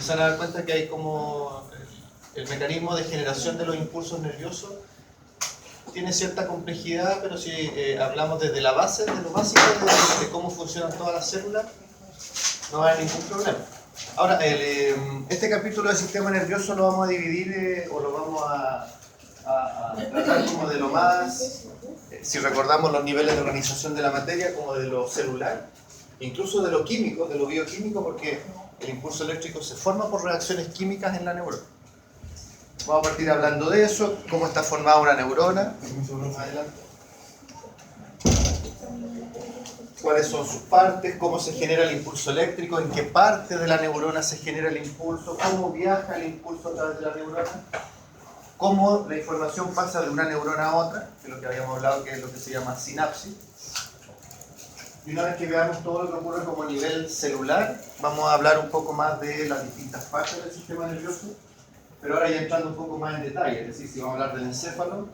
se van a dar cuenta que hay como el mecanismo de generación de los impulsos nerviosos tiene cierta complejidad, pero si hablamos desde la base, de lo básico, de cómo funcionan todas las células, no va a haber ningún problema. Ahora, este capítulo del sistema nervioso lo vamos a dividir o lo vamos a tratar como de lo más, si recordamos los niveles de organización de la materia, como de lo celular, incluso de lo químico, de lo bioquímico, porque el impulso eléctrico se forma por reacciones químicas en la neurona. Vamos a partir hablando de eso, cómo está formada una neurona. Adelante. Cuáles son sus partes, cómo se genera el impulso eléctrico, en qué parte de la neurona se genera el impulso, cómo viaja el impulso a través de la neurona, cómo la información pasa de una neurona a otra, que es lo que habíamos hablado, que es lo que se llama sinapsis. Y una vez que veamos todo lo que ocurre como a nivel celular, vamos a hablar un poco más de las distintas partes del sistema nervioso, pero ahora ya entrando un poco más en detalle, es decir, si vamos a hablar del encéfalo,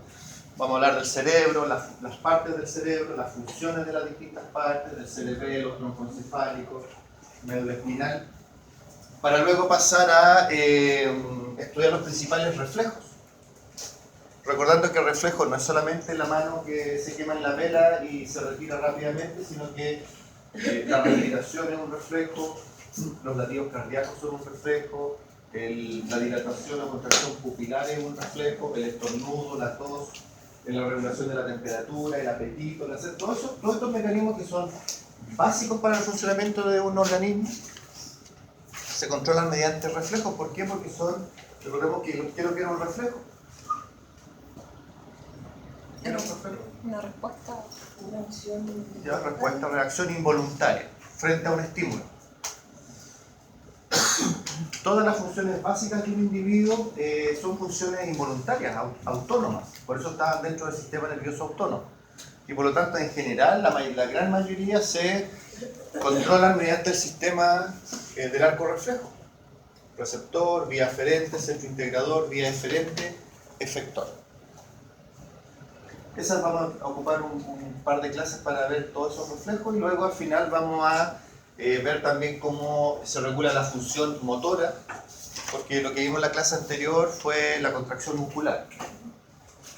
vamos a hablar del cerebro, las partes del cerebro, las funciones de las distintas partes, del cerebelo, troncoencefálico, médula espinal, para luego pasar a estudiar los principales reflejos. Recordando que el reflejo no es solamente la mano que se quema en la vela y se retira rápidamente, sino que la respiración es un reflejo, los latidos cardíacos son un reflejo, la dilatación o contracción pupilar es un reflejo, el estornudo, la tos, la regulación de la temperatura, el apetito, todos estos mecanismos que son básicos para el funcionamiento de un organismo se controlan mediante reflejos. ¿Por qué? Porque recordemos que ¿qué es lo que era un reflejo? ¿Qué era un reflejo? Una respuesta, una acción. Ya, respuesta, reacción involuntaria frente a un estímulo. Todas las funciones básicas de un individuo son funciones involuntarias, autónomas, por eso están dentro del sistema nervioso autónomo. Y por lo tanto, en general, la gran mayoría se controlan mediante el sistema del arco reflejo. Receptor, vía aferente, centro integrador, vía eferente, efector. Esas vamos a ocupar un par de clases para ver todos esos reflejos y luego al final vamos a ver también cómo se regula la función motora, porque lo que vimos en la clase anterior fue la contracción muscular.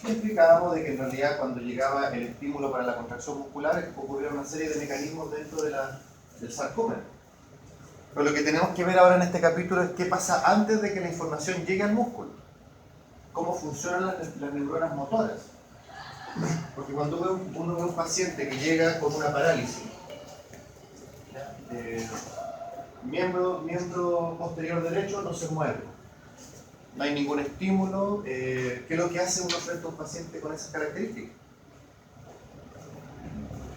Y explicábamos de que en realidad cuando llegaba el estímulo para la contracción muscular ocurría una serie de mecanismos dentro del sarcómero. Pero lo que tenemos que ver ahora en este capítulo es qué pasa antes de que la información llegue al músculo. Cómo funcionan las neuronas motoras. Porque cuando uno ve un paciente que llega con una parálisis, miembro posterior derecho no se mueve, no hay ningún estímulo, ¿qué es lo que hace uno frente a un paciente con esas características?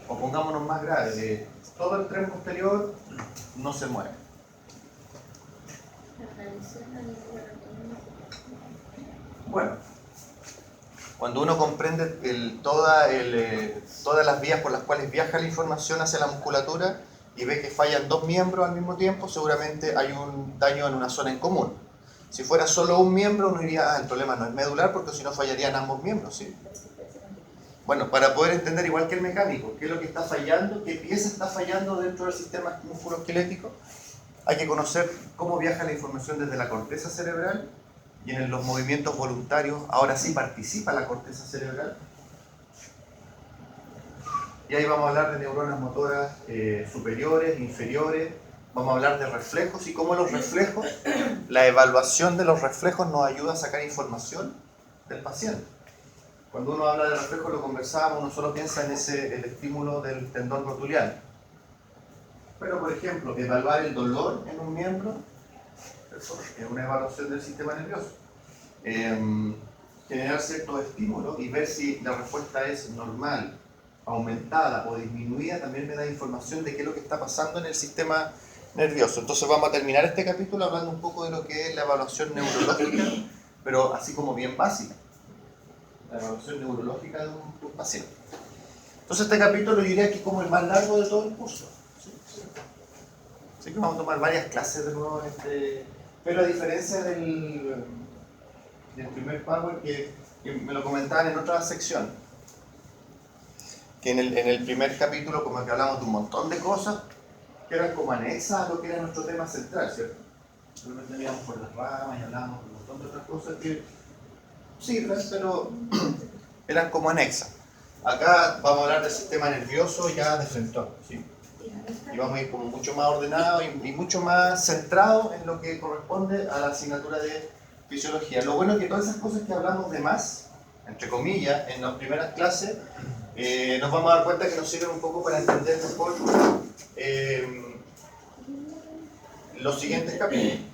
O pongámonos más grave, todo el tren posterior no se mueve. Bueno, cuando uno comprende todas las vías por las cuales viaja la información hacia la musculatura y ve que fallan dos miembros al mismo tiempo, seguramente hay un daño en una zona en común. Si fuera solo un miembro, uno diría, el problema no es medular, porque si no fallarían ambos miembros, ¿sí? Bueno, para poder entender, igual que el mecánico, qué es lo que está fallando, qué pieza está fallando dentro del sistema musculoesquelético, hay que conocer cómo viaja la información desde la corteza cerebral y en los movimientos voluntarios, ahora sí participa la corteza cerebral. Y ahí vamos a hablar de neuronas motoras superiores, inferiores, vamos a hablar de reflejos y cómo los reflejos, la evaluación de los reflejos nos ayuda a sacar información del paciente. Cuando uno habla de reflejos, lo conversábamos, uno solo piensa en el estímulo del tendón rotuliano. Pero, por ejemplo, evaluar el dolor en un miembro, eso es una evaluación del sistema nervioso. Generar ciertos estímulos y ver si la respuesta es normal, aumentada o disminuida, también me da información de qué es lo que está pasando en el sistema nervioso. Entonces vamos a terminar este capítulo hablando un poco de lo que es la evaluación neurológica, pero así como bien básica. La evaluación neurológica de un paciente. Entonces este capítulo yo diría que es como el más largo de todo el curso. Así que vamos a tomar varias clases de nuevo pero a diferencia del primer PowerPoint que me lo comentaban en otra sección, que en el primer capítulo como que hablamos de un montón de cosas que eran como anexas a lo que era nuestro tema central, ¿cierto? Realmente veníamos por las ramas y hablábamos de un montón de otras cosas que sirven, pero eran como anexas. Acá vamos a hablar del sistema nervioso ya de frente, ¿sí? Y vamos a ir como mucho más ordenado y mucho más centrado en lo que corresponde a la asignatura de fisiología. Lo bueno es que todas esas cosas que hablamos de más, entre comillas, en las primeras clases, nos vamos a dar cuenta que nos sirven un poco para entender mejor los siguientes capítulos.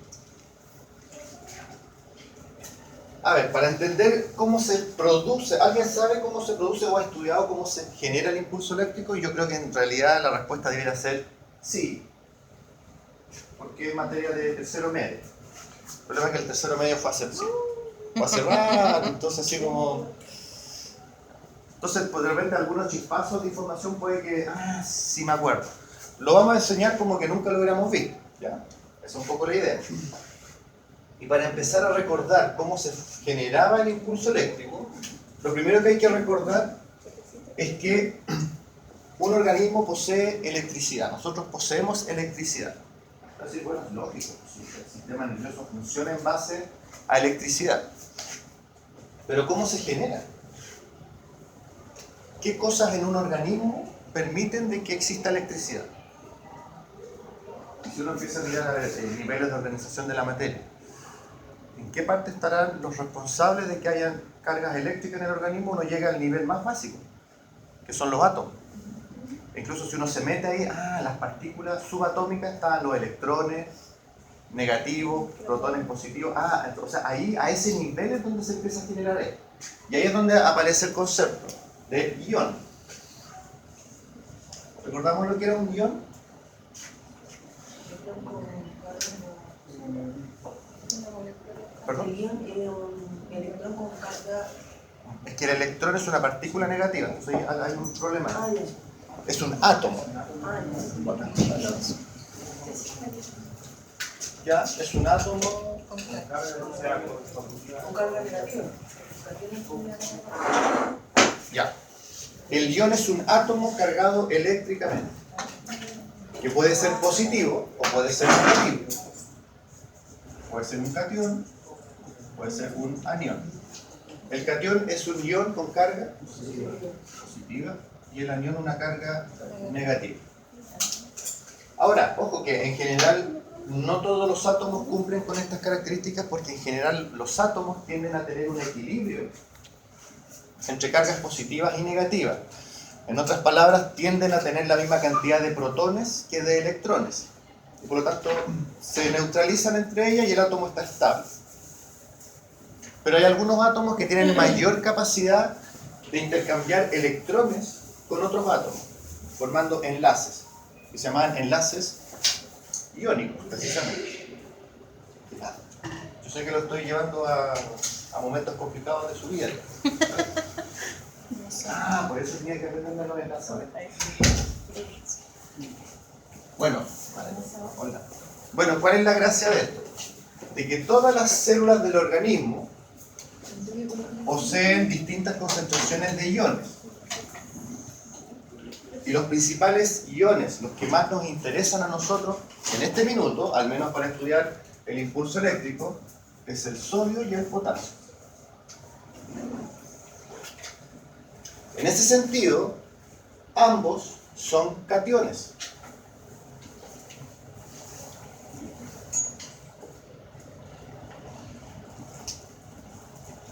A ver, para entender cómo se produce, ¿alguien sabe cómo se produce o ha estudiado cómo se genera el impulso eléctrico? Yo creo que en realidad la respuesta debería ser sí, porque es materia de tercero medio. El problema es que el tercero medio fue hace rato, entonces así como... Entonces, pues, de repente algunos chispazos de información puede que, sí me acuerdo. Lo vamos a enseñar como que nunca lo hubiéramos visto, ¿ya? Esa es un poco la idea. Y para empezar a recordar cómo se generaba el impulso eléctrico, lo primero que hay que recordar es que un organismo posee electricidad. Nosotros poseemos electricidad. Así, bueno, es lógico, el sistema nervioso funciona en base a electricidad. Pero ¿cómo se genera? ¿Qué cosas en un organismo permiten de que exista electricidad? Si uno empieza a mirar niveles de organización de la materia, ¿en qué parte estarán los responsables de que haya cargas eléctricas en el organismo? Uno llega al nivel más básico, que son los átomos. Incluso si uno se mete ahí, las partículas subatómicas están los electrones negativos, protones positivos. Entonces ahí, a ese nivel es donde se empieza a generar esto. Y ahí es donde aparece el concepto de ion. ¿Recordamos lo que era un ion? ¿Perdón? El ion es un electrón con carga. Es que el electrón es una partícula negativa, entonces hay un problema. Ya. Es un átomo. Ya, es un átomo Con carga negativa. Ya. El ion es un átomo cargado eléctricamente, que puede ser positivo o puede ser negativo. Puede ser un catión, puede ser un anión. El catión es un ion con carga positiva y el anión una carga negativa. Ahora, ojo que en general no todos los átomos cumplen con estas características, porque en general los átomos tienden a tener un equilibrio entre cargas positivas y negativas. En otras palabras, tienden a tener la misma cantidad de protones que de electrones. Y por lo tanto, se neutralizan entre ellas y el átomo está estable. Pero hay algunos átomos que tienen mayor capacidad de intercambiar electrones con otros átomos, formando enlaces, que se llaman enlaces iónicos, precisamente. Yo sé que lo estoy llevando a momentos complicados de su vida. Por eso tenía que aprender los enlaces. Bueno, hola. Bueno, ¿cuál es la gracia de esto? De que todas las células del organismo poseen distintas concentraciones de iones. Y los principales iones, los que más nos interesan a nosotros en este minuto, al menos para estudiar el impulso eléctrico, es el sodio y el potasio. En ese sentido, ambos son cationes.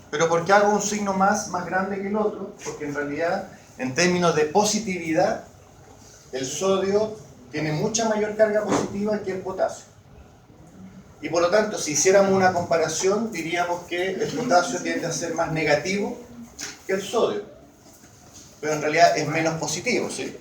Pero ¿por qué hago un signo más grande que el otro? Porque en realidad, en términos de positividad, el sodio tiene mucha mayor carga positiva que el potasio. Y por lo tanto, si hiciéramos una comparación, diríamos que el potasio tiende a ser más negativo que el sodio. Pero en realidad es menos positivo, ¿sí?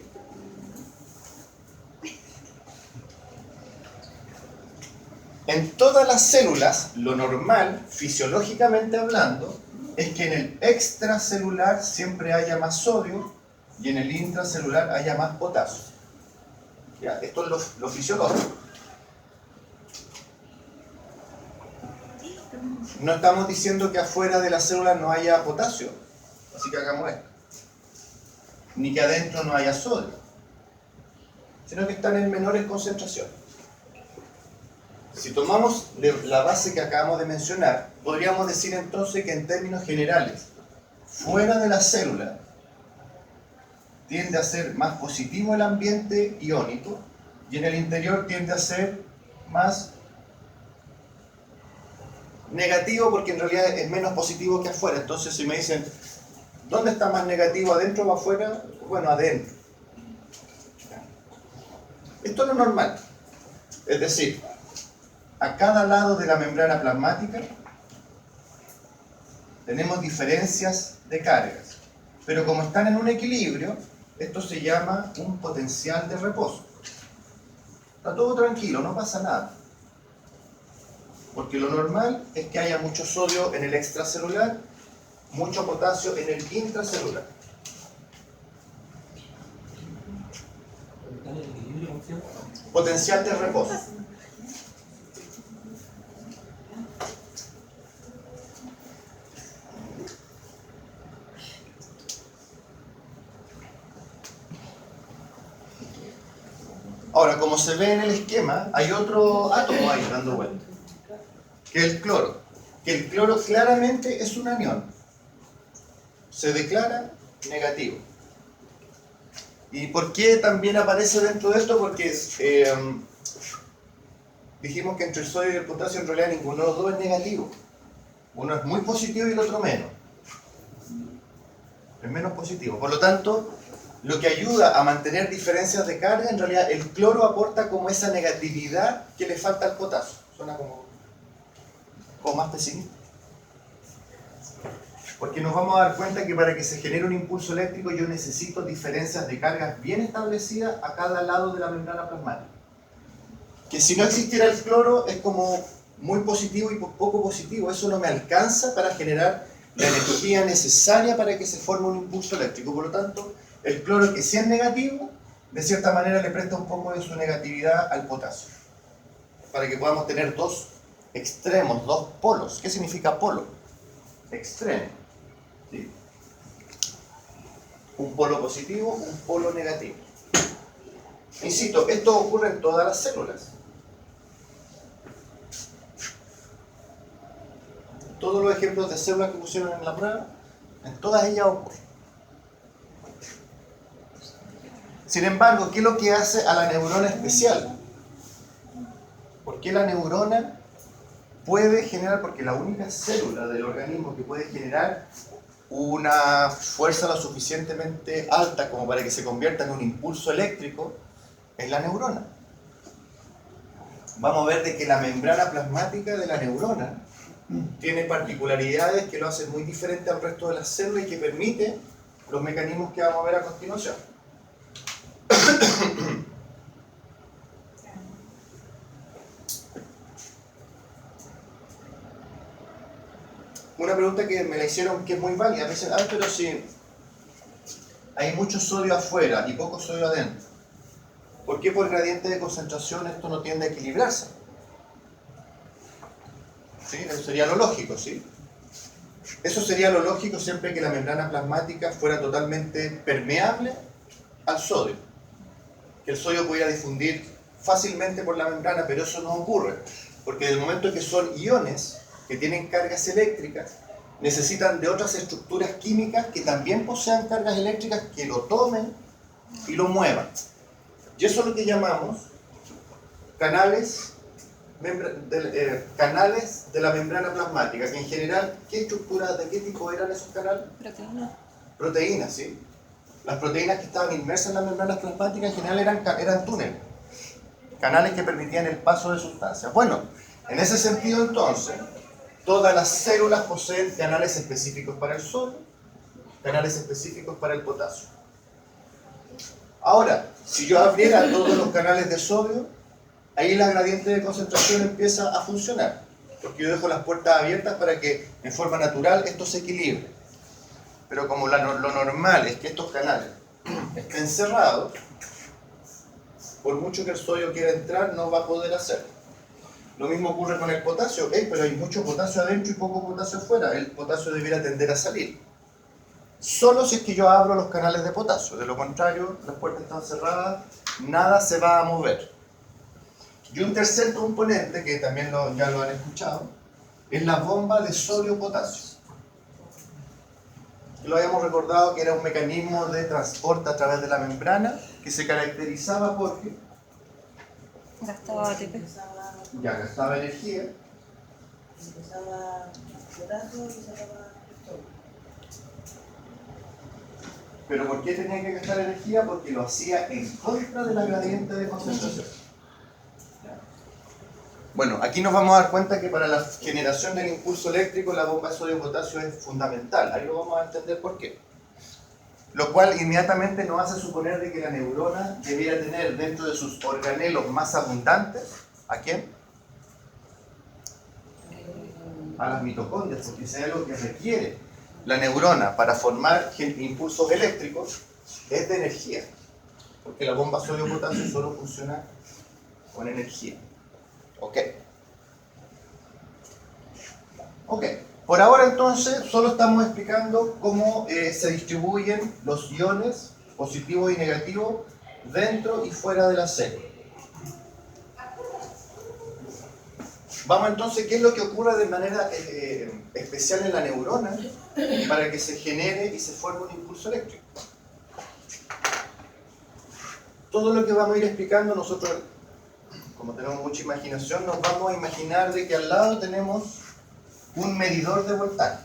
En todas las células, lo normal, fisiológicamente hablando, es que en el extracelular siempre haya más sodio y en el intracelular haya más potasio. ¿Ya? Esto es lo fisiológico. No estamos diciendo que afuera de la célula no haya potasio, así que hagamos esto. Ni que adentro no haya sodio, sino que están en menores concentraciones. Si tomamos la base que acabamos de mencionar, podríamos decir entonces que en términos generales, fuera de la célula, tiende a ser más positivo el ambiente iónico y en el interior tiende a ser más negativo porque en realidad es menos positivo que afuera. Entonces si me dicen, ¿dónde está más negativo, adentro o afuera? Bueno, adentro. Esto es lo normal. Es decir, a cada lado de la membrana plasmática tenemos diferencias de cargas. Pero como están en un equilibrio, esto se llama un potencial de reposo. Está todo tranquilo, no pasa nada. Porque lo normal es que haya mucho sodio en el extracelular, mucho potasio en el intracelular. Potencial de reposo. Ahora, como se ve en el esquema, hay otro átomo ahí dando vuelta, que es el cloro. Que el cloro claramente es un anión. Se declara negativo. ¿Y por qué también aparece dentro de esto? Porque dijimos que entre el sodio y el potasio en realidad ninguno de los dos es negativo. Uno es muy positivo y el otro menos. Es menos positivo. Por lo tanto, lo que ayuda a mantener diferencias de carga, en realidad el cloro aporta como esa negatividad que le falta al potasio. Suena como más pesimista. Porque nos vamos a dar cuenta que para que se genere un impulso eléctrico yo necesito diferencias de cargas bien establecidas a cada lado de la membrana plasmática. Que si no existiera el cloro es como muy positivo y poco positivo. Eso no me alcanza para generar la energía necesaria para que se forme un impulso eléctrico. Por lo tanto, el cloro, que si es negativo, de cierta manera le presta un poco de su negatividad al potasio. Para que podamos tener dos extremos, dos polos. ¿Qué significa polo? Extremo. ¿Sí? Un polo positivo, un polo negativo. Insisto, esto ocurre en todas las células. Todos los ejemplos de células que pusieron en la prueba, en todas ellas ocurre. Sin embargo, ¿qué es lo que hace a la neurona especial? ¿Por qué la neurona puede generar? Porque la única célula del organismo que puede generar una fuerza lo suficientemente alta como para que se convierta en un impulso eléctrico es la neurona. Vamos a ver de que la membrana plasmática de la neurona tiene particularidades que lo hacen muy diferente al resto de las células y que permite los mecanismos que vamos a ver a continuación. Una pregunta que me la hicieron que es muy válida. Me dicen, pero si hay mucho sodio afuera y poco sodio adentro, ¿por qué por gradiente de concentración esto no tiende a equilibrarse? ¿Sí? Eso sería lo lógico, ¿sí? Eso sería lo lógico siempre que la membrana plasmática fuera totalmente permeable al sodio. Que el sodio pudiera difundir fácilmente por la membrana, pero eso no ocurre. Porque en el momento que son iones que tienen cargas eléctricas, necesitan de otras estructuras químicas que también posean cargas eléctricas que lo tomen y lo muevan. Y eso es lo que llamamos canales de la membrana plasmática, que en general, ¿qué estructuras, de qué tipo eran esos canales? Proteínas. Proteínas, ¿sí? Las proteínas que estaban inmersas en las membranas plasmáticas en general eran túneles, canales que permitían el paso de sustancias. Bueno, en ese sentido entonces, todas las células poseen canales específicos para el sodio, canales específicos para el potasio. Ahora, si yo abriera todos los canales de sodio, ahí la gradiente de concentración empieza a funcionar, porque yo dejo las puertas abiertas para que en forma natural esto se equilibre. Pero como lo normal es que estos canales estén cerrados, por mucho que el sodio quiera entrar, no va a poder hacerlo. Lo mismo ocurre con el potasio. Pero hay mucho potasio adentro y poco potasio afuera. El potasio debiera tender a salir. Solo si es que yo abro los canales de potasio. De lo contrario, las puertas están cerradas, nada se va a mover. Y un tercer componente, que también ya lo han escuchado, es la bomba de sodio-potasio. Lo habíamos recordado que era un mecanismo de transporte a través de la membrana que se caracterizaba porque Gastaba ATP. ya gastaba energía, Empezaba potasio y sacaba sodio. pero ¿por qué tenía que gastar energía? Porque lo hacía en contra de la gradiente de concentración. Bueno, aquí nos vamos a dar cuenta que para la generación del impulso eléctrico la bomba de sodio-potasio es fundamental. Ahí lo vamos a entender por qué. Lo cual inmediatamente nos hace suponer de que la neurona debería tener dentro de sus organelos más abundantes, ¿a quién? A las mitocondrias, porque si hay algo que requiere la neurona para formar impulsos eléctricos es de energía, porque la bomba sodio-potasio solo funciona con energía. Ok. Por ahora entonces solo estamos explicando cómo se distribuyen los iones positivos y negativos dentro y fuera de la célula. Vamos entonces, ¿qué es lo que ocurre de manera especial en la neurona para que se genere y se forme un impulso eléctrico? Todo lo que vamos a ir explicando nosotros, como tenemos mucha imaginación, nos vamos a imaginar de que al lado tenemos un medidor de voltaje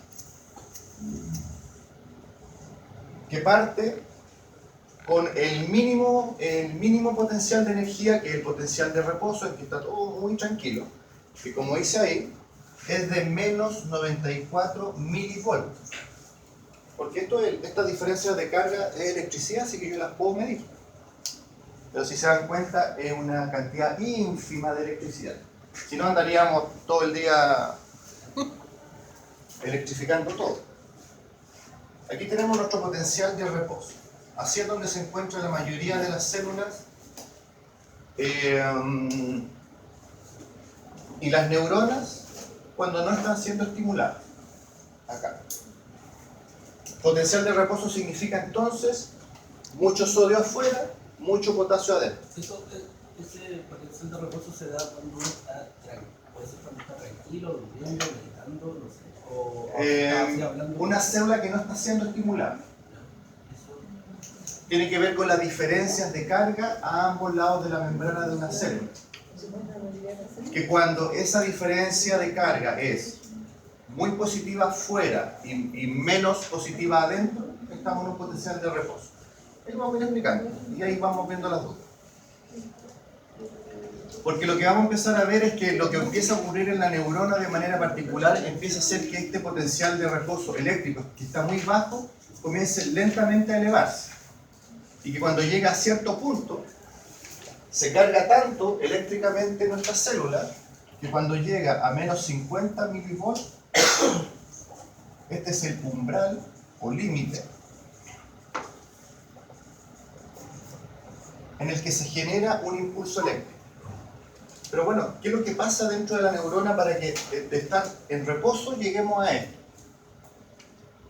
que parte con el mínimo potencial de energía, que es el potencial de reposo, en que está todo muy tranquilo, que como dice ahí, es de menos 94 milivolts. Porque estas diferencias de carga es electricidad, así que yo las puedo medir. Pero si se dan cuenta, es una cantidad ínfima de electricidad. Si no, andaríamos todo el día electrificando todo. Aquí tenemos nuestro potencial de reposo. Así es donde se encuentra la mayoría de las células y las neuronas cuando no están siendo estimuladas. Acá. Potencial de reposo significa entonces mucho sodio afuera, mucho potasio adentro. Ese potencial de reposo se da cuando uno está tranquilo, puede ser cuando está tranquilo, durmiendo, meditando, no sé. Una célula que no está siendo estimulada. Tiene que ver con las diferencias de carga a ambos lados de la membrana de una célula. Que cuando esa diferencia de carga es muy positiva fuera y menos positiva adentro, estamos en un potencial de reposo. Ahí vamos a ir explicando y ahí vamos viendo las dudas. Porque lo que vamos a empezar a ver es que lo que empieza a ocurrir en la neurona de manera particular empieza a ser que este potencial de reposo eléctrico, que está muy bajo, comience lentamente a elevarse. Y que cuando llega a cierto punto, se carga tanto eléctricamente nuestra célula, que cuando llega a menos 50 milivolts, este es el umbral o límite en el que se genera un impulso eléctrico. Pero bueno, ¿qué es lo que pasa dentro de la neurona para que de estar en reposo lleguemos a esto?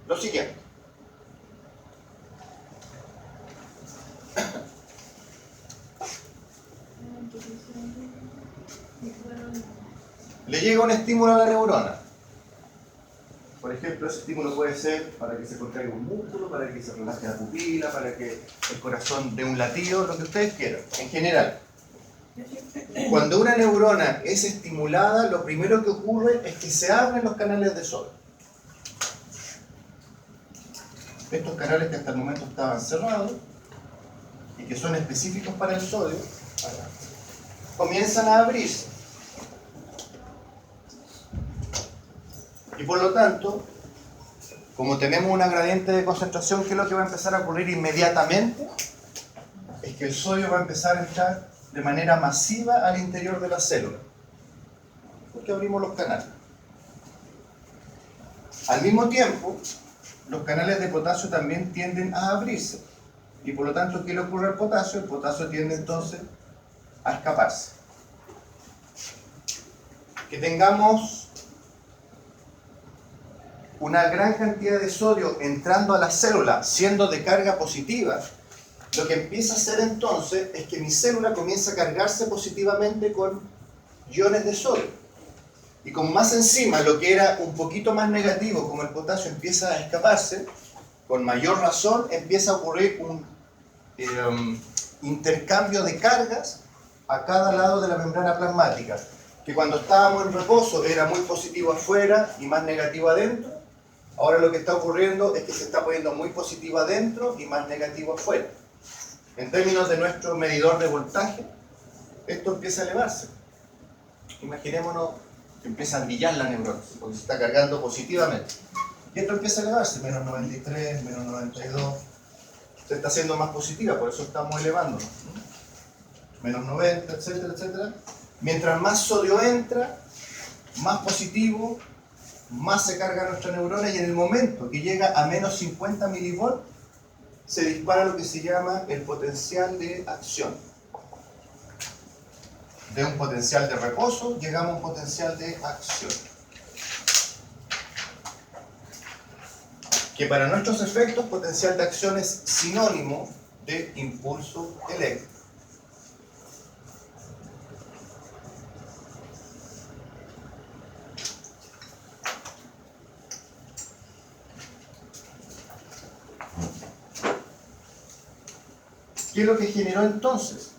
Lo siguiente. Le llega un estímulo a la neurona. Por ejemplo, ese estímulo puede ser para que se contraiga un músculo, para que se relaje la pupila, para que el corazón dé un latido, lo que ustedes quieran, en general. Cuando una neurona es estimulada, lo primero que ocurre es que se abren los canales de sodio. Estos canales que hasta el momento estaban cerrados y que son específicos para el sodio, comienzan a abrirse. Y por lo tanto, como tenemos una gradiente de concentración, ¿qué es lo que va a empezar a ocurrir inmediatamente? Es que el sodio va a empezar a entrar de manera masiva al interior de la célula, porque abrimos los canales. Al mismo tiempo, los canales de potasio también tienden a abrirse, y por lo tanto, ¿qué le ocurre al potasio? El potasio tiende entonces a escaparse. Que tengamos una gran cantidad de sodio entrando a la célula, siendo de carga positiva, lo que empieza a hacer entonces es que mi célula comienza a cargarse positivamente con iones de sodio. Y como más encima lo que era un poquito más negativo, como el potasio, empieza a escaparse, con mayor razón empieza a ocurrir un intercambio de cargas a cada lado de la membrana plasmática, que cuando estábamos en reposo era muy positivo afuera y más negativo adentro. Ahora lo que está ocurriendo es que se está poniendo muy positivo adentro y más negativo afuera. En términos de nuestro medidor de voltaje, esto empieza a elevarse. Imaginémonos que empieza a brillar la neurona, porque se está cargando positivamente. Y esto empieza a elevarse, menos 93, menos 92. Se está haciendo más positiva, por eso estamos elevándonos. Menos 90, etcétera, etcétera. Mientras más sodio entra, más positivo, más se carga nuestra neurona, y en el momento que llega a menos 50 milivolts, se dispara lo que se llama el potencial de acción. De un potencial de reposo llegamos a un potencial de acción, que para nuestros efectos potencial de acción es sinónimo de impulso eléctrico. ¿Qué es lo que generó entonces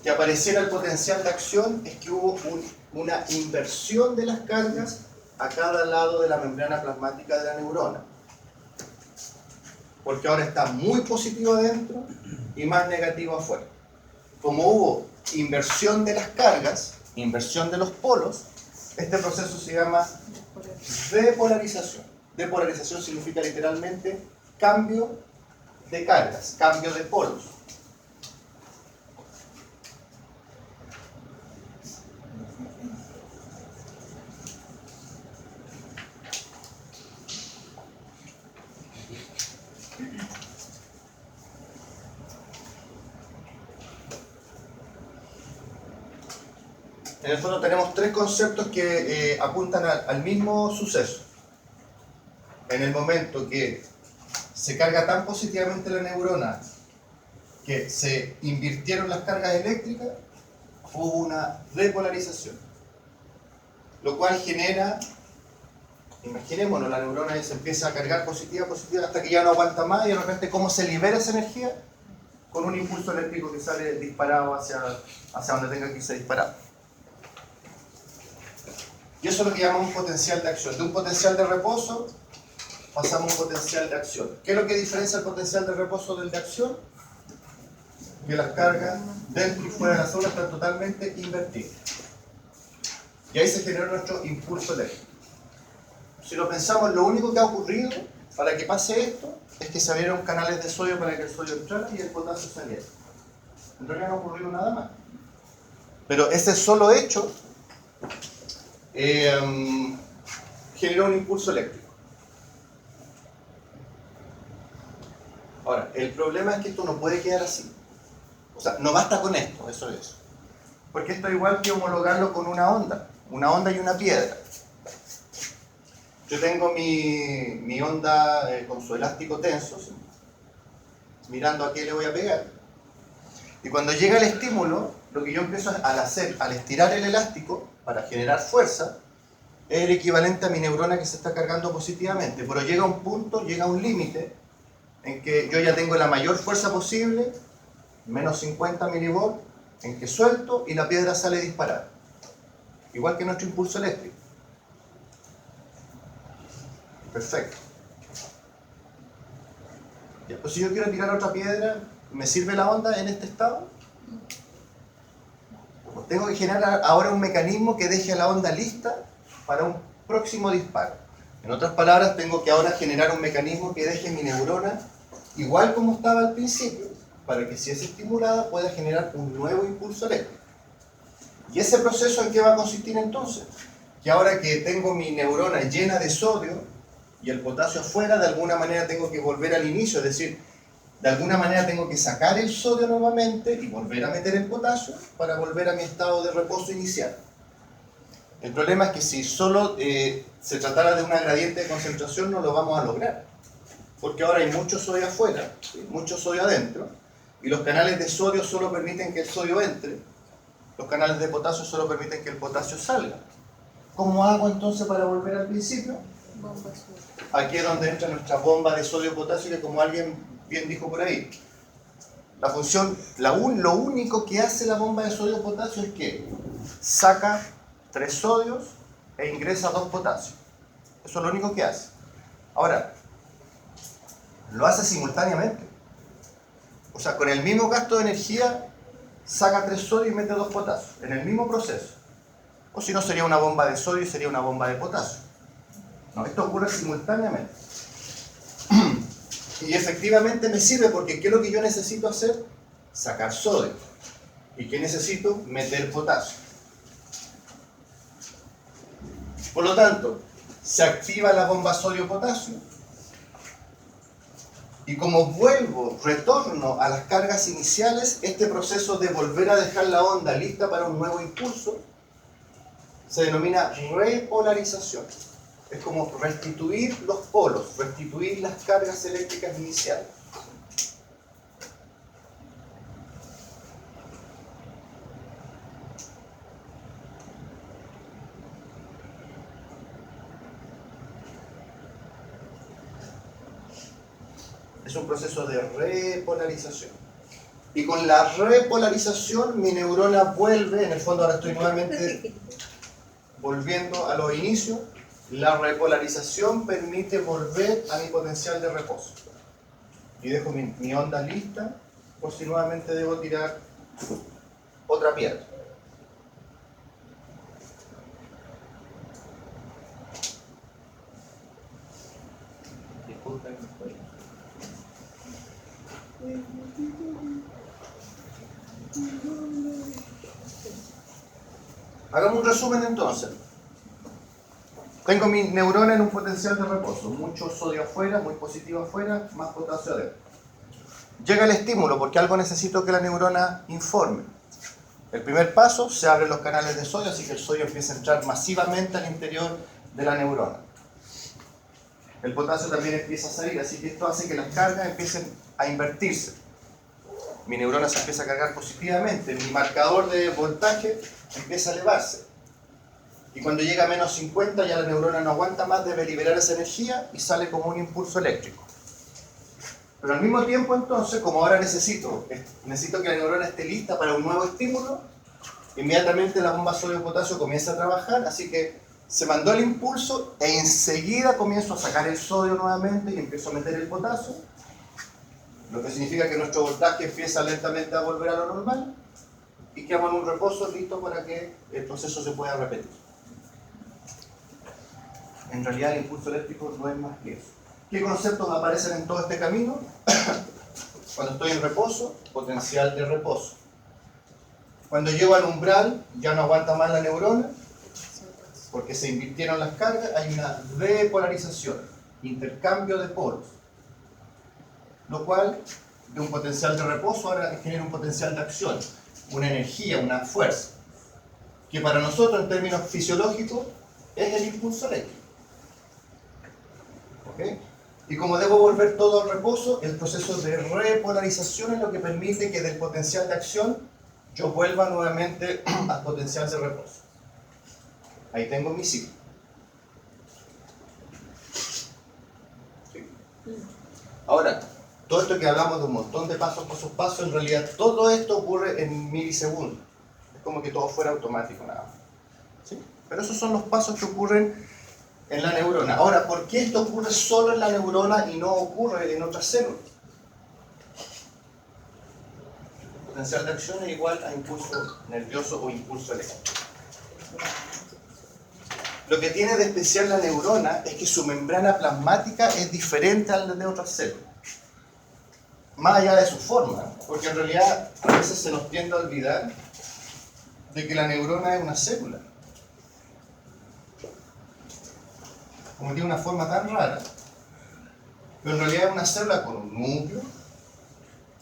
que apareciera el potencial de acción? Es que hubo una inversión de las cargas a cada lado de la membrana plasmática de la neurona. Porque ahora está muy positivo adentro y más negativo afuera. Como hubo inversión de las cargas, inversión de los polos, este proceso se llama depolarización. Depolarización significa literalmente cambio de cargas, cambio de polos. En el fondo tenemos tres conceptos que apuntan al mismo suceso. En el momento que se carga tan positivamente la neurona que se invirtieron las cargas eléctricas, hubo una depolarización. Lo cual genera, imaginémonos, la neurona se empieza a cargar positiva, positiva, hasta que ya no aguanta más, y de repente, ¿cómo se libera esa energía? Con un impulso eléctrico que sale disparado hacia donde tenga que irse disparado. Y eso es lo que llamamos potencial de acción. De un potencial de reposo pasamos a un potencial de acción. ¿Qué es lo que diferencia el potencial de reposo del de acción? Que las cargas dentro y fuera de la zona están totalmente invertidas. Y ahí se generó nuestro impulso eléctrico. Si lo pensamos, lo único que ha ocurrido para que pase esto es que se abrieron canales de sodio para que el sodio entrara y el potasio saliera. En realidad no ha ocurrido nada más. Pero ese solo hecho generó un impulso eléctrico. Ahora, el problema es que esto no puede quedar así. O sea, no basta con esto, eso es. Porque esto es igual que homologarlo con una onda y una piedra. Yo tengo mi onda con su elástico tenso, ¿sí? Mirando a qué le voy a pegar. Y cuando llega el estímulo, lo que yo empiezo a hacer al estirar el elástico para generar fuerza, es el equivalente a mi neurona que se está cargando positivamente. Pero llega un punto, llega un límite, en que yo ya tengo la mayor fuerza posible, menos 50 milivolts, en que suelto y la piedra sale disparada. Igual que nuestro impulso eléctrico. Perfecto. Ya, pues si yo quiero tirar otra piedra, ¿me sirve la onda en este estado? Pues tengo que generar ahora un mecanismo que deje a la onda lista para un próximo disparo. En otras palabras, tengo que ahora generar un mecanismo que deje mi neurona igual como estaba al principio, para que si es estimulada pueda generar un nuevo impulso eléctrico. ¿Y ese proceso en qué va a consistir entonces? Que ahora que tengo mi neurona llena de sodio y el potasio afuera, de alguna manera tengo que volver al inicio, es decir, de alguna manera tengo que sacar el sodio nuevamente y volver a meter el potasio para volver a mi estado de reposo inicial. El problema es que si solo se tratara de una gradiente de concentración no lo vamos a lograr, porque ahora hay mucho sodio afuera, ¿sí? Mucho sodio adentro, y los canales de sodio solo permiten que el sodio entre, Los canales de potasio solo permiten que el potasio salga. ¿Cómo hago entonces para volver al principio? Bomba azul. Aquí es donde entra nuestra bomba de sodio-potasio, que como alguien bien dijo por ahí, la función, lo único que hace la bomba de sodio-potasio es que saca 3 sodios e ingresa 2 potasios. Eso es lo único que hace. Ahora, lo hace simultáneamente. O sea, con el mismo gasto de energía, saca 3 sodios y mete 2 potasios, en el mismo proceso. O si no, sería una bomba de sodio y sería una bomba de potasio. No, esto ocurre simultáneamente. Y efectivamente me sirve porque ¿qué es lo que yo necesito hacer? Sacar sodio. ¿Y qué necesito? Meter potasio. Por lo tanto, se activa la bomba sodio-potasio y como retorno a las cargas iniciales, este proceso de volver a dejar la onda lista para un nuevo impulso se denomina repolarización. Es como restituir los polos, restituir las cargas eléctricas iniciales. Es un proceso de repolarización. Y con la repolarización mi neurona vuelve, en el fondo ahora estoy nuevamente volviendo a los inicios, la repolarización permite volver a mi potencial de reposo. Y dejo mi onda lista por si nuevamente debo tirar otra piedra. Disculpen. Hagamos un resumen entonces. Tengo mi neurona en un potencial de reposo, mucho sodio afuera, muy positivo afuera, más potasio adentro. Llega el estímulo porque algo necesito que la neurona informe. El primer paso, se abren los canales de sodio, así que el sodio empieza a entrar masivamente al interior de la neurona. El potasio también empieza a salir, así que esto hace que las cargas empiecen a invertirse. Mi neurona se empieza a cargar positivamente, mi marcador de voltaje empieza a elevarse. Y cuando llega a menos 50 ya la neurona no aguanta más, debe liberar esa energía y sale como un impulso eléctrico. Pero al mismo tiempo entonces, como ahora necesito que la neurona esté lista para un nuevo estímulo, inmediatamente la bomba sodio-potasio comienza a trabajar, así que se mandó el impulso e enseguida comienzo a sacar el sodio nuevamente y empiezo a meter el potasio, lo que significa que nuestro voltaje empieza lentamente a volver a lo normal y quedamos en un reposo listo para que el proceso se pueda repetir. En realidad el impulso eléctrico no es más que eso. ¿Qué conceptos aparecen en todo este camino? Cuando estoy en reposo, potencial de reposo. Cuando llego al umbral, ya no aguanta más la neurona, porque se invirtieron las cargas, hay una repolarización, intercambio de polos. Lo cual, de un potencial de reposo, ahora genera un potencial de acción, una energía, una fuerza, que para nosotros, en términos fisiológicos, es el impulso eléctrico. ¿Okay? Y como debo volver todo al reposo, el proceso de repolarización es lo que permite que del potencial de acción yo vuelva nuevamente al potencial de reposo. Ahí tengo mi ciclo. ¿Sí? Ahora, todo esto que hablamos de un montón de pasos, en realidad todo esto ocurre en milisegundos. Es como que todo fuera automático nada más. ¿Sí? Pero esos son los pasos que ocurren en la neurona. Ahora, ¿por qué esto ocurre solo en la neurona y no ocurre en otras células? Potencial de acción es igual a impulso nervioso o impulso eléctrico. Lo que tiene de especial la neurona es que su membrana plasmática es diferente a la de otras células. Más allá de su forma, porque en realidad a veces se nos tiende a olvidar de que la neurona es una célula. Como tiene una forma tan rara, pero en realidad es una célula con un núcleo,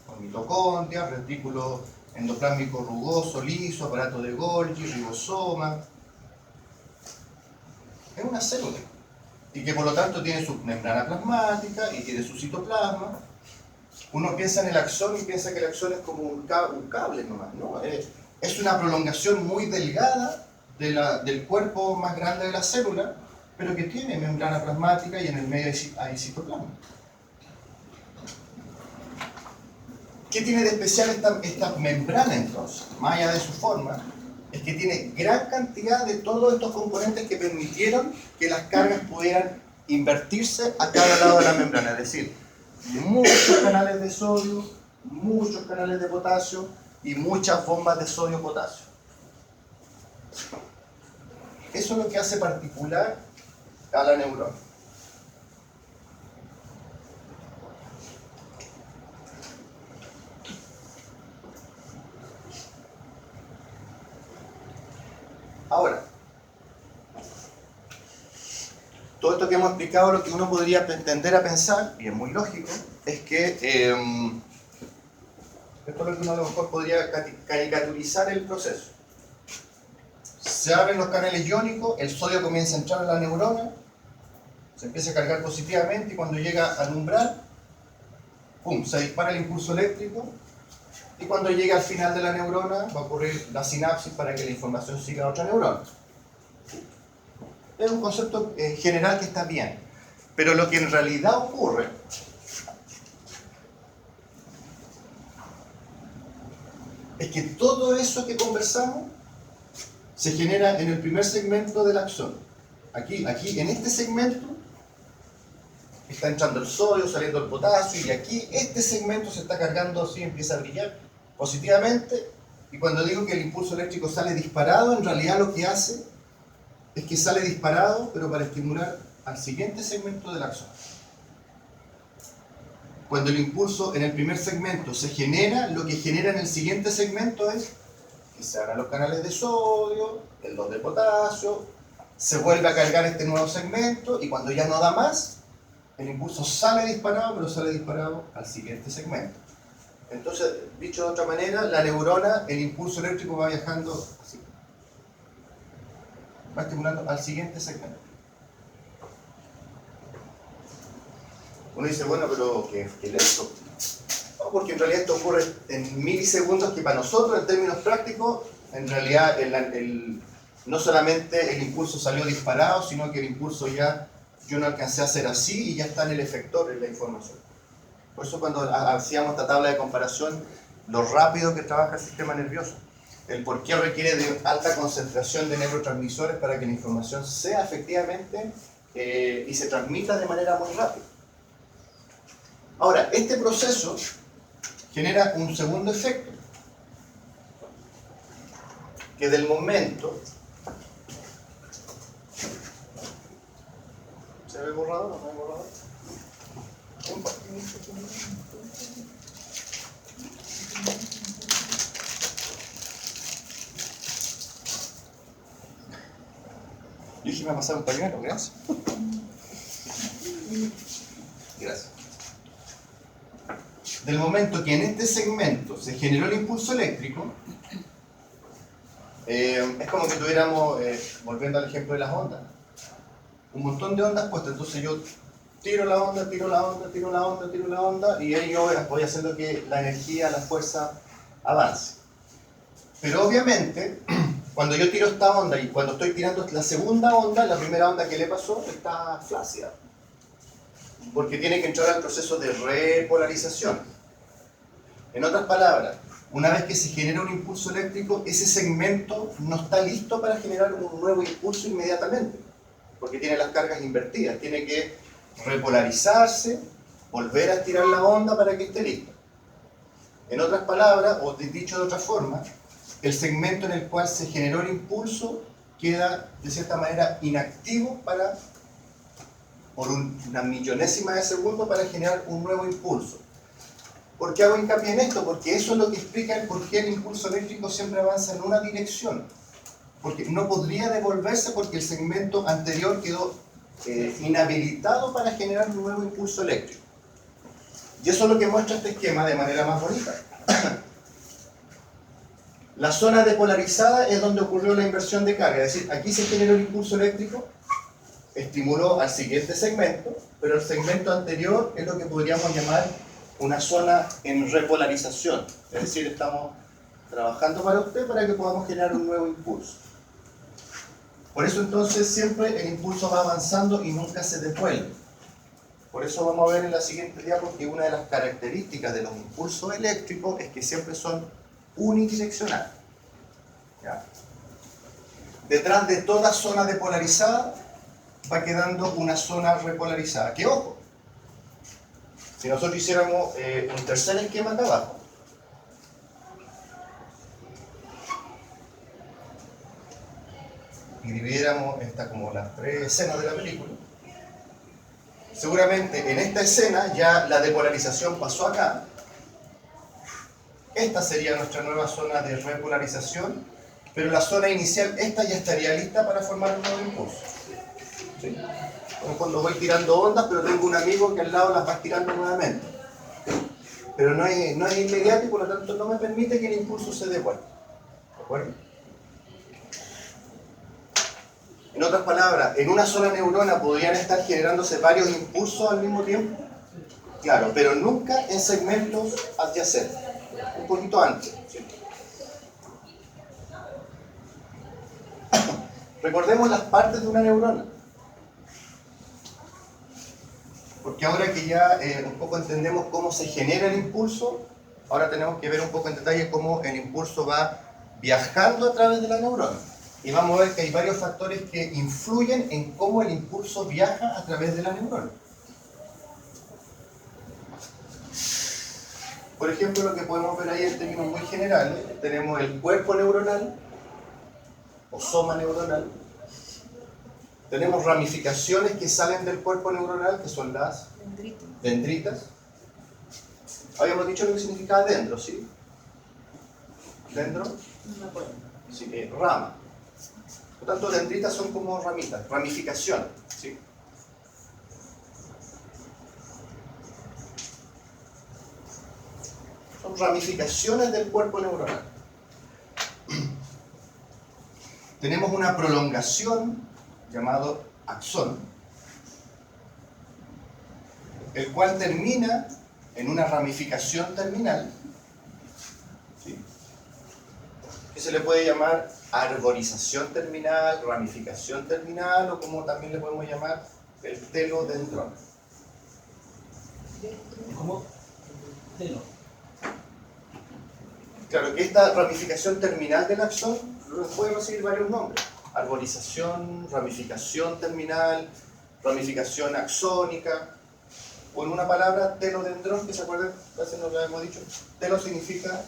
con mitocondria, retículo endoplásmico rugoso, liso, aparato de Golgi, ribosoma. Es una célula, y que por lo tanto tiene su membrana plasmática y tiene su citoplasma. Uno piensa en el axón y piensa que el axón es como un cable nomás, ¿no? es una prolongación muy delgada del cuerpo más grande de la célula, pero que tiene membrana plasmática y en el medio hay citoplasma. ¿Qué tiene de especial esta membrana entonces? Más allá de su forma, es que tiene gran cantidad de todos estos componentes que permitieron que las cargas pudieran invertirse a cada lado de la membrana, es decir, muchos canales de sodio, muchos canales de potasio y muchas bombas de sodio-potasio. Eso es lo que hace particular a la neurona. Ahora, todo esto que hemos explicado, lo que uno podría tender a pensar, y es muy lógico, es que esto es lo que uno a lo mejor podría caricaturizar el proceso. Se abren los canales iónicos, el sodio comienza a entrar a la neurona, se empieza a cargar positivamente y cuando llega al umbral, ¡pum!, se dispara el impulso eléctrico y cuando llega al final de la neurona va a ocurrir la sinapsis para que la información siga a otra neurona. Es un concepto general que está bien, pero lo que en realidad ocurre es que todo eso que conversamos se genera en el primer segmento del axón. Aquí en este segmento está entrando el sodio, saliendo el potasio, y aquí este segmento se está cargando así, empieza a brillar positivamente, y cuando digo que el impulso eléctrico sale disparado, en realidad lo que hace es que sale disparado, pero para estimular al siguiente segmento del axón. Cuando el impulso en el primer segmento se genera, lo que genera en el siguiente segmento es que se abran los canales de sodio, el 2 de potasio, se vuelve a cargar este nuevo segmento, y cuando ya no da más, el impulso sale disparado, pero sale disparado al siguiente segmento. Entonces, dicho de otra manera, la neurona, el impulso eléctrico va viajando así. Va estimulando al siguiente segmento. Uno dice, bueno, pero ¿qué es esto? No, porque en realidad esto ocurre en milisegundos, que para nosotros, en términos prácticos, en realidad no solamente el impulso salió disparado, sino que el impulso ya yo no alcancé a hacer así y ya está en el efector, en la información. Por eso cuando hacíamos esta tabla de comparación, lo rápido que trabaja el sistema nervioso, el por qué requiere de alta concentración de neurotransmisores para que la información sea efectivamente y se transmita de manera muy rápida. Ahora, este proceso genera un segundo efecto, que del momento... ¿Se ve borrado o no se ve borrado? Un poco. Yo dije, me va a pasar un pañuelo, gracias. Gracias. Del momento que en este segmento se generó el impulso eléctrico, es como que tuviéramos, volviendo al ejemplo de las ondas, un montón de ondas puestas. Entonces yo tiro la onda, tiro la onda, tiro la onda, tiro la onda, y ahí yo voy haciendo que la energía, la fuerza avance. Pero obviamente, cuando yo tiro esta onda y cuando estoy tirando la segunda onda, la primera onda que le pasó está flácida, porque tiene que entrar al proceso de repolarización. En otras palabras, una vez que se genera un impulso eléctrico, ese segmento no está listo para generar un nuevo impulso inmediatamente, porque tiene las cargas invertidas, tiene que repolarizarse, volver a estirar la onda para que esté listo. En otras palabras, o dicho de otra forma, el segmento en el cual se generó el impulso queda de cierta manera inactivo por una millonésima de segundo para generar un nuevo impulso. ¿Por qué hago hincapié en esto? Porque eso es lo que explica el por qué el impulso eléctrico siempre avanza en una dirección. Porque no podría devolverse porque el segmento anterior quedó inhabilitado para generar un nuevo impulso eléctrico. Y eso es lo que muestra este esquema de manera más bonita. La zona depolarizada es donde ocurrió la inversión de carga, es decir, aquí se generó el impulso eléctrico, estimuló al siguiente segmento, pero el segmento anterior es lo que podríamos llamar una zona en repolarización, es decir, estamos trabajando para usted para que podamos generar un nuevo impulso. Por eso entonces siempre el impulso va avanzando y nunca se devuelve. Por eso vamos a ver en la siguiente diapositiva que una de las características de los impulsos eléctricos es que siempre son unidireccionales. ¿Ya? Detrás de toda zona depolarizada va quedando una zona repolarizada. Que ojo, si nosotros hiciéramos un tercer esquema acá abajo, y dividiéramos esta como las tres escenas de la película, seguramente en esta escena ya la depolarización pasó acá. Esta sería nuestra nueva zona de repolarización, pero la zona inicial, esta ya estaría lista para formar un nuevo impulso. ¿Sí? Como cuando voy tirando ondas, pero tengo un amigo que al lado las va tirando nuevamente. Pero no es inmediato y por lo tanto no me permite que el impulso se devuelva. ¿De acuerdo? En otras palabras, en una sola neurona podrían estar generándose varios impulsos al mismo tiempo. Claro, pero nunca en segmentos adyacentes. Un poquito antes. ¿Sí? Recordemos las partes de una neurona. Porque ahora que ya un poco entendemos cómo se genera el impulso, ahora tenemos que ver un poco en detalle cómo el impulso va viajando a través de la neurona. Y vamos a ver que hay varios factores que influyen en cómo el impulso viaja a través de la neurona. Por ejemplo, lo que podemos ver ahí en términos muy generales, tenemos el cuerpo neuronal, o soma neuronal. Tenemos ramificaciones que salen del cuerpo neuronal, que son las dendritas. Habíamos dicho lo que significaba dendro, ¿sí? Dendro, sí, rama. Por lo tanto, dendritas son como ramitas, ramificaciones, ¿sí? Son ramificaciones del cuerpo neuronal. Tenemos una prolongación llamado axón, el cual termina en una ramificación terminal, ¿sí? Que se le puede llamar arborización terminal, ramificación terminal, o como también le podemos llamar el telodendrón. ¿Cómo? Telo. Claro que esta ramificación terminal del axón puede recibir varios nombres: arborización, ramificación terminal, ramificación axónica, o en una palabra, telodendrón, que se acuerdan, casi nos lo habíamos dicho. Telo significa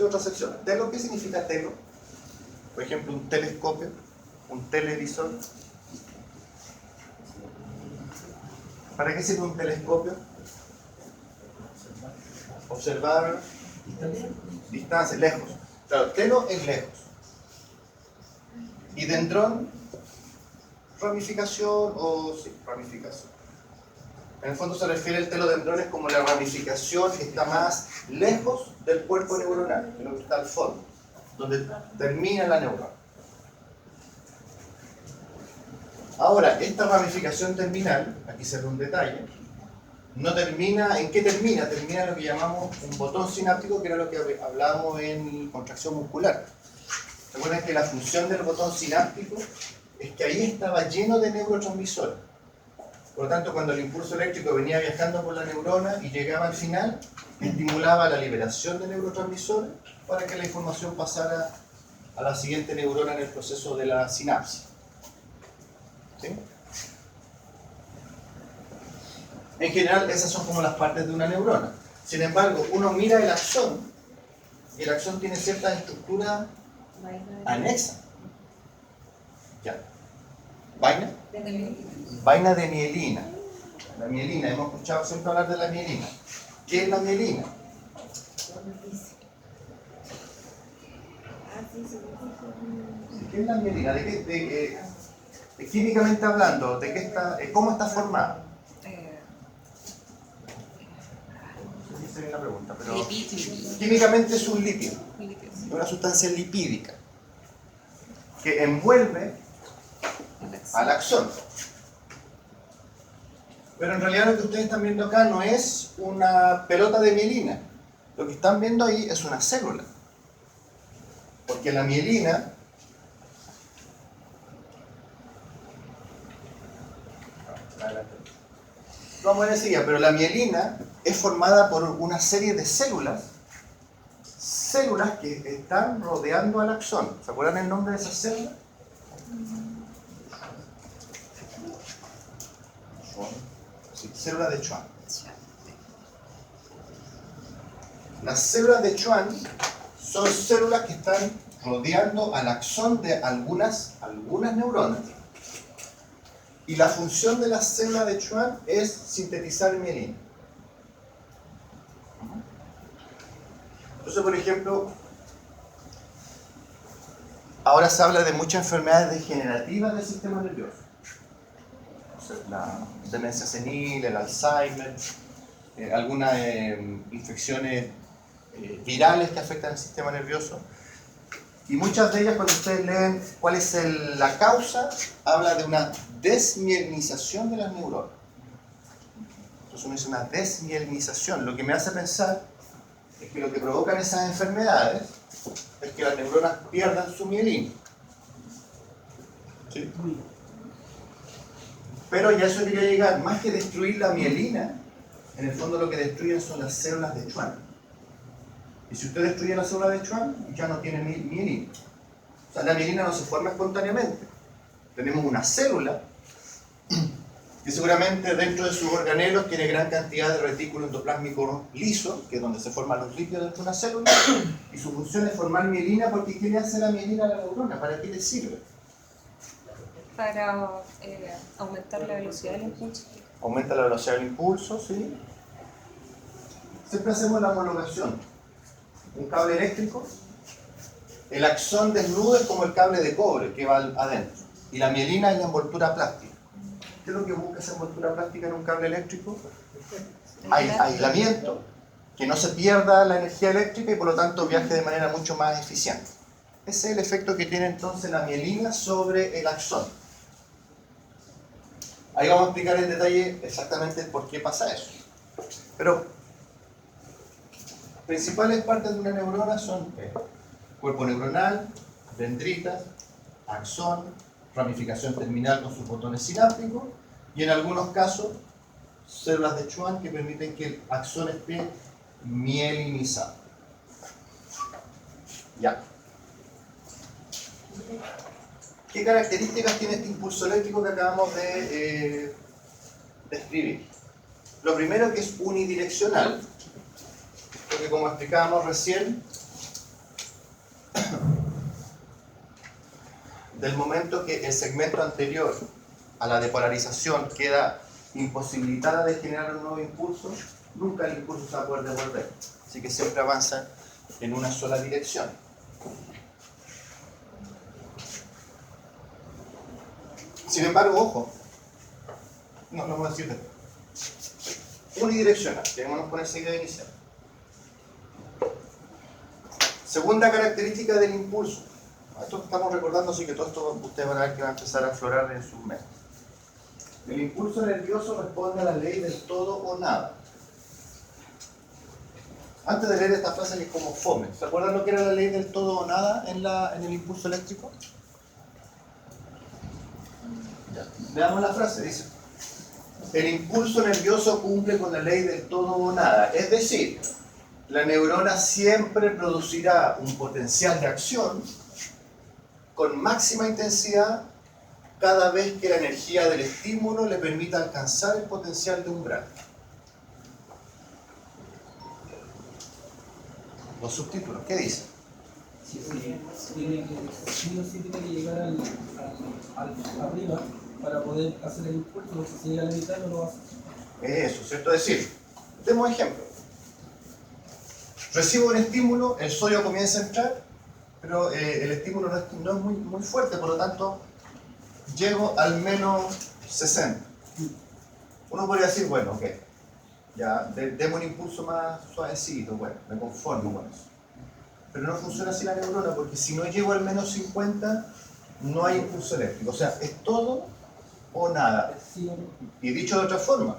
otra sección. ¿Telo? ¿Qué significa telo? Por ejemplo, un telescopio, un televisor. ¿Para qué sirve un telescopio? Observar distancia, lejos. Claro, telo es lejos. Y dendrón, ramificación o sí, ramificación. En el fondo se refiere el telodendrón es como la ramificación que está más lejos del cuerpo neuronal, que lo que está al fondo, donde termina la neurona. Ahora, esta ramificación terminal, aquí se ve un detalle, no termina, ¿en qué termina? Termina en lo que llamamos un botón sináptico, que era lo que hablábamos en contracción muscular. Recuerden que la función del botón sináptico es que ahí estaba lleno de neurotransmisores. Por lo tanto, cuando el impulso eléctrico venía viajando por la neurona y llegaba al final, estimulaba la liberación de neurotransmisores para que la información pasara a la siguiente neurona en el proceso de la sinapsis. ¿Sí? En general, esas son como las partes de una neurona. Sin embargo, uno mira el axón y el axón tiene cierta estructura anexa. ¿Ya? ¿Vaina? Vaina de mielina. La mielina, hemos escuchado siempre hablar de la mielina. ¿Qué es la mielina? ¿Qué es la mielina? Químicamente hablando, ¿cómo está formada? No sé si se ve la pregunta, pero químicamente es un lípido, una sustancia lipídica que envuelve al axón. Pero en realidad lo que ustedes están viendo acá no es una pelota de mielina. Lo que están viendo ahí es una célula. Porque la mielina lo vamos a ver enseguida, pero la mielina es formada por una serie de células que están rodeando al axón. ¿Se acuerdan el nombre de esas células? Sí, células de Schwann. Las células de Schwann son células que están rodeando al axón de algunas neuronas. Y la función de las células de Schwann es sintetizar mielina. Entonces, por ejemplo, ahora se habla de muchas enfermedades degenerativas del sistema nervioso. La demencia senil, el Alzheimer, algunas infecciones virales que afectan el sistema nervioso. Y muchas de ellas, cuando ustedes leen cuál es la causa, habla de una desmielinización de las neuronas. Entonces uno dice una desmielinización. Lo que me hace pensar es que lo que provocan esas enfermedades es que las neuronas pierdan su mielina. ¿Sí? Pero ya eso quería llegar, más que destruir la mielina, en el fondo lo que destruyen son las células de Schwann. Y si usted destruye la célula de Schwann, ya no tiene mielina. O sea, la mielina no se forma espontáneamente. Tenemos una célula que seguramente dentro de sus organelos tiene gran cantidad de retículo endoplásmico liso, que es donde se forman los lípidos dentro de una célula, y su función es formar mielina, porque ¿qué le hace la mielina a la neurona? ¿Para qué le sirve? Para aumentar la velocidad del impulso. Aumenta la velocidad del impulso, ¿sí? Siempre hacemos la homologación. Un cable eléctrico, el axón desnudo es como el cable de cobre que va adentro, y la mielina es la envoltura plástica. ¿Qué es lo que busca esa envoltura plástica en un cable eléctrico? Aislamiento, que no se pierda la energía eléctrica y por lo tanto viaje de manera mucho más eficiente. Ese es el efecto que tiene entonces la mielina sobre el axón. Ahí vamos a explicar en detalle exactamente por qué pasa eso. Pero principales partes de una neurona son cuerpo neuronal, dendritas, axón, ramificación terminal con sus botones sinápticos y en algunos casos células de Schwann que permiten que el axón esté mielinizado. Ya. ¿Qué características tiene este impulso eléctrico que acabamos de describir? Lo primero que es unidireccional, porque como explicábamos recién, del momento que el segmento anterior a la depolarización queda imposibilitada de generar un nuevo impulso, nunca el impulso se va a poder devolver. Así que siempre avanza en una sola dirección. Sin embargo, ojo, no vamos a decir después. Unidireccional, quedémonos con esa idea inicial. Segunda característica del impulso. Esto que estamos recordando, así que todo esto ustedes van a ver que va a empezar a aflorar en sus mentes. El impulso nervioso responde a la ley del todo o nada. Antes de leer esta frase que es como fome, ¿se acuerdan lo que era la ley del todo o nada en el impulso eléctrico? Ya. Veamos la frase, dice: el impulso nervioso cumple con la ley del todo o nada, es decir, la neurona siempre producirá un potencial de acción con máxima intensidad cada vez que la energía del estímulo le permita alcanzar el potencial de umbral. Los subtítulos, ¿qué dice? Sí, tiene que llegar arriba para poder hacer el impulso, porque si llega a la mitad no lo va a hacer. Eso, ¿cierto? Es decir, demos ejemplo. Recibo un estímulo, el sodio comienza a entrar, pero el estímulo no es muy fuerte, por lo tanto, llego al menos 60. Uno podría decir, bueno, ok, ya demos un impulso más suavecito, bueno, me conformo con eso. Pero no funciona así la neurona, porque si no llego al menos 50, no hay impulso eléctrico. O sea, es todo o nada. Y dicho de otra forma,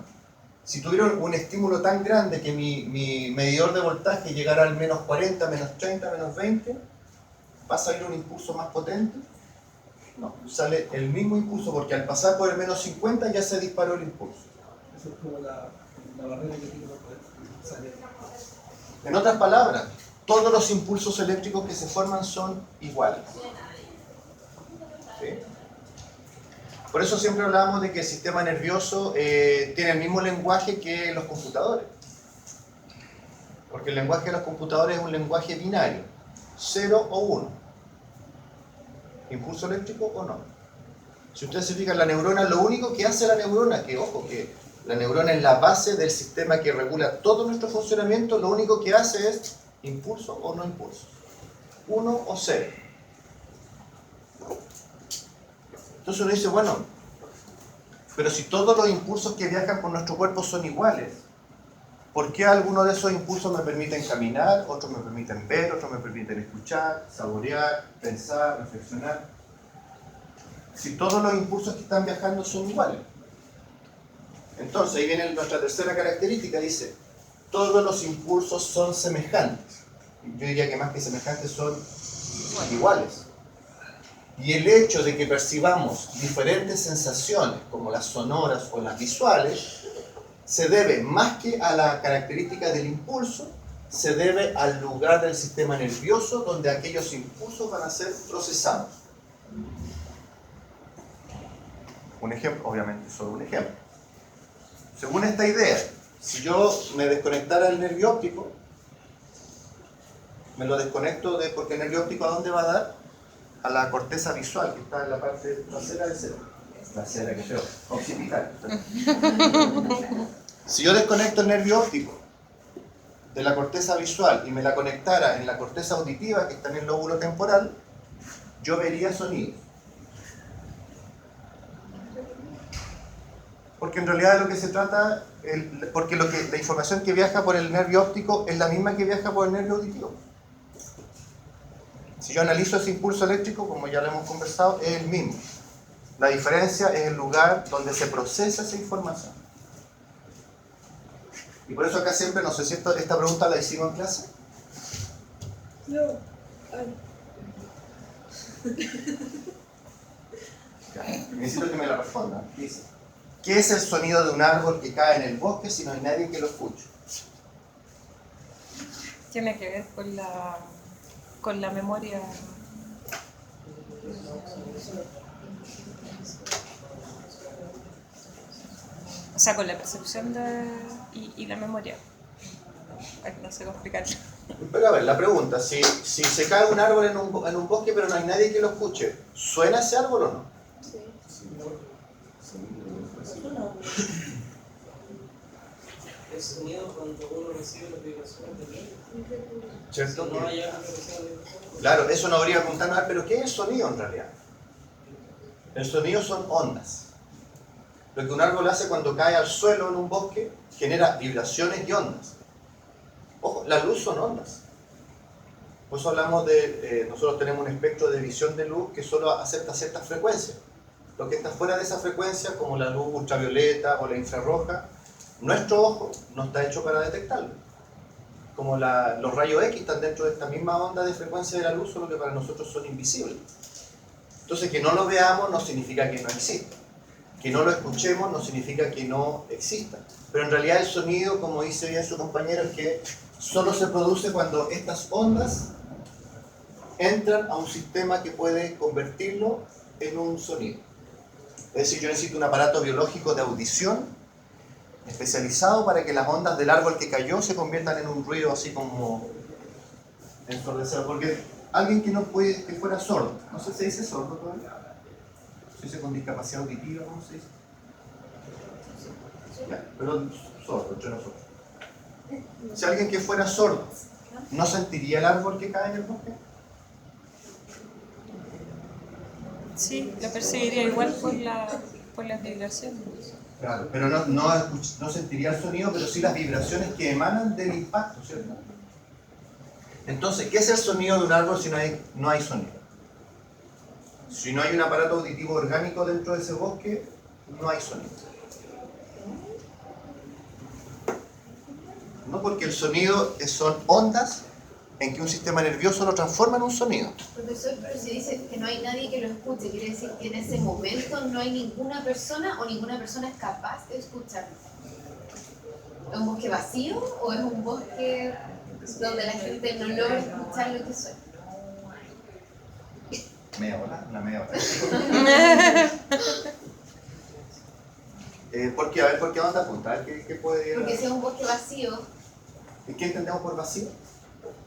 Si tuvieron un estímulo tan grande que mi medidor de voltaje llegara al menos 40, menos 30, menos 20, ¿va a salir un impulso más potente? No, sale el mismo impulso porque al pasar por el menos 50 ya se disparó el impulso. Eso es como la barrera que tiene para poder salir. En otras palabras, todos los impulsos eléctricos que se forman son iguales. ¿Sí? Por eso siempre hablamos de que el sistema nervioso tiene el mismo lenguaje que los computadores. Porque el lenguaje de los computadores es un lenguaje binario, 0 o 1. ¿Impulso eléctrico o no? Si ustedes se fijan, la neurona, lo único que hace la neurona, que ojo, que la neurona es la base del sistema que regula todo nuestro funcionamiento, lo único que hace es impulso o no impulso. 1 o 0. Entonces uno dice, bueno, pero si todos los impulsos que viajan por nuestro cuerpo son iguales, ¿por qué algunos de esos impulsos me permiten caminar, otros me permiten ver, otros me permiten escuchar, saborear, pensar, reflexionar? Si todos los impulsos que están viajando son iguales. Entonces ahí viene nuestra tercera característica, dice, todos los impulsos son semejantes. Yo diría que más que semejantes son iguales. Y el hecho de que percibamos diferentes sensaciones, como las sonoras o las visuales, se debe más que a la característica del impulso, se debe al lugar del sistema nervioso donde aquellos impulsos van a ser procesados. Un ejemplo, obviamente solo un ejemplo. Según esta idea, si yo me desconectara del nervio óptico, me lo desconecto porque el nervio óptico ¿a dónde va a dar? A la corteza visual, que está en la parte trasera del cerebro. Trasera, que feo. Occipital. Si yo desconecto el nervio óptico de la corteza visual y me la conectara en la corteza auditiva, que está en el lóbulo temporal, yo vería sonido. Porque en realidad de lo que se trata, porque la información que viaja por el nervio óptico es la misma que viaja por el nervio auditivo. Si yo analizo ese impulso eléctrico, como ya lo hemos conversado, es el mismo. La diferencia es el lugar donde se procesa esa información. Y por eso acá siempre, no sé si esta pregunta la hicimos en clase. No. Ay. Ya, necesito que me la respondan. Dice, ¿qué es el sonido de un árbol que cae en el bosque si no hay nadie que lo escuche? Tiene que ver con la memoria. O sea, con la percepción y la memoria. Ay, no sé cómo explicarlo. Pero a ver, la pregunta, si se cae un árbol en un bosque pero no hay nadie que lo escuche, ¿suena ese árbol o no? Sí. El sonido cuando uno recibe las vibraciones del aire. ¿Cierto? No hay algo que reciba las vibraciones. Claro, eso nos habría preguntado, pero ¿qué es el sonido en realidad? El sonido son ondas. Lo que un árbol hace cuando cae al suelo en un bosque genera vibraciones y ondas. Ojo, la luz son ondas. Por eso hablamos nosotros tenemos un espectro de visión de luz que solo acepta ciertas frecuencias. Lo que está fuera de esa frecuencia, como la luz ultravioleta o la infrarroja, nuestro ojo no está hecho para detectarlo. Como los rayos X están dentro de esta misma onda de frecuencia de la luz, solo que para nosotros son invisibles. Entonces, que no lo veamos no significa que no exista. Que no lo escuchemos no significa que no exista. Pero en realidad el sonido, como dice bien su compañero, es que solo se produce cuando estas ondas entran a un sistema que puede convertirlo en un sonido. Es decir, yo necesito un aparato biológico de audición especializado para que las ondas del árbol que cayó se conviertan en un ruido así como ensordecedor. Porque alguien que fuera sordo, no sé si se dice sordo todavía, se dice con discapacidad auditiva, ¿cómo se dice? Ya, pero sordo, entre nosotros. Si alguien que fuera sordo, ¿no sentiría el árbol que cae en el bosque? Sí, lo percibiría igual por las vibraciones. Claro, pero no sentiría el sonido, pero sí las vibraciones que emanan del impacto, ¿cierto? Entonces, ¿qué es el sonido de un árbol si no hay sonido? Si no hay un aparato auditivo orgánico dentro de ese bosque, no hay sonido. No, porque el sonido son ondas en que un sistema nervioso lo transforma en un sonido. Profesor, pero si dice que no hay nadie que lo escuche, ¿quiere decir que en ese momento no hay ninguna persona o ninguna persona es capaz de escucharlo? ¿Es un bosque vacío o es un bosque donde la gente no logra escuchar lo que suena? Media hora, una media hora. ¿Por qué? A ver, ¿por qué vamos a apuntar? ¿Qué puede...? Porque si es un bosque vacío, ¿Y qué entendemos por vacío?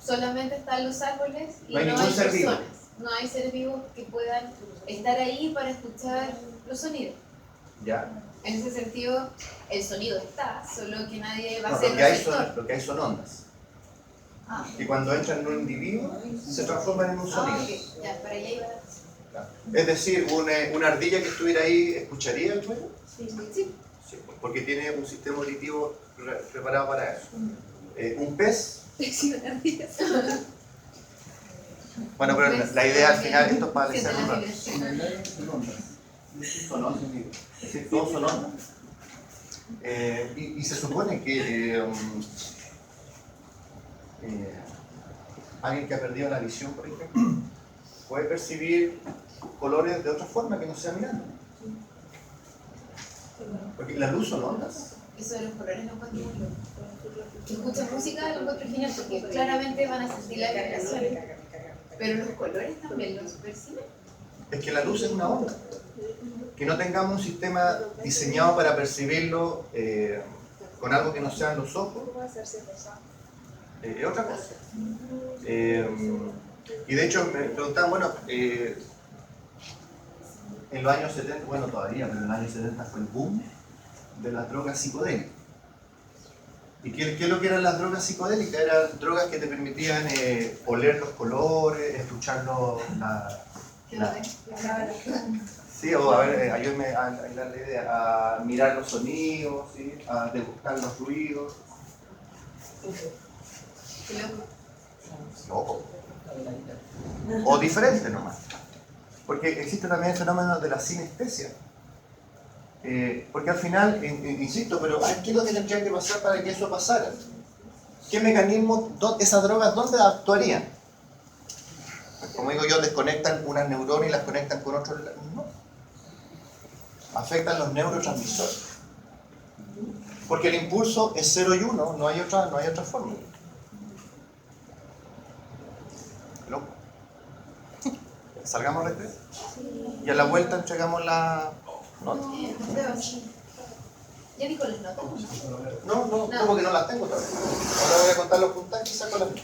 solamente están los árboles y No hay no ningún hay ser vivo. personas. No hay seres vivos que puedan estar ahí para escuchar los sonidos. Ya. En ese sentido, el sonido está, solo que nadie va a No, ser lo que hay receptor. lo que hay son ondas. Ah, Y cuando entran en un individuo, se transforman en un sonido. ok, ya, para allá iba la cosa. Es decir, una ardilla que estuviera ahí, ¿escucharía el ruido? Sí. Sí, porque tiene un sistema auditivo preparado para eso. Un pez, bueno, pero la idea al final, esto es para Siente analizar un la rato. vibración. En el aire son ondas. Son ondas, es decir, todos son ondas. Y se supone que alguien que ha perdido la visión, por ejemplo, puede percibir colores de otra forma que no sea mirando. Porque la luz son ondas. Eso de los colores lo encuentro muy loco. Si escuchas música lo encuentro genial porque claramente van a sentir la vibración. Pero los colores también los perciben. Es que la luz es una onda. Que no tengamos un sistema diseñado para percibirlo con algo que no sean los ojos es otra cosa. Y de hecho me preguntaban, bueno, en los años 70, bueno todavía, pero en los años 70 fue el boom de las drogas psicodélicas. ¿Y qué es lo que eran las drogas psicodélicas? Eran drogas que te permitían oler los colores, escuchar ¿Qué lo ven? sí, o a ver, ayúdenme a dar la idea, a mirar los sonidos, ¿sí? A degustar los ruidos. Qué loco. Loco. O diferente nomás. Porque existe también el fenómeno de la sinestesia. Porque al final, insisto, pero ¿qué es lo que tendría que pasar para que eso pasara? ¿Qué mecanismos, esas drogas, dónde actuarían? Como digo yo, desconectan unas neuronas y las conectan con otros. No. Afectan los neurotransmisores. Porque el impulso es 0 y 1, no hay otra forma. Loco. Salgamos al recreo. Y a la vuelta entregamos la nota. ¿Ya dijo las notas? No, porque no las tengo todavía. Ahora voy a contar los puntajes y saco las notas.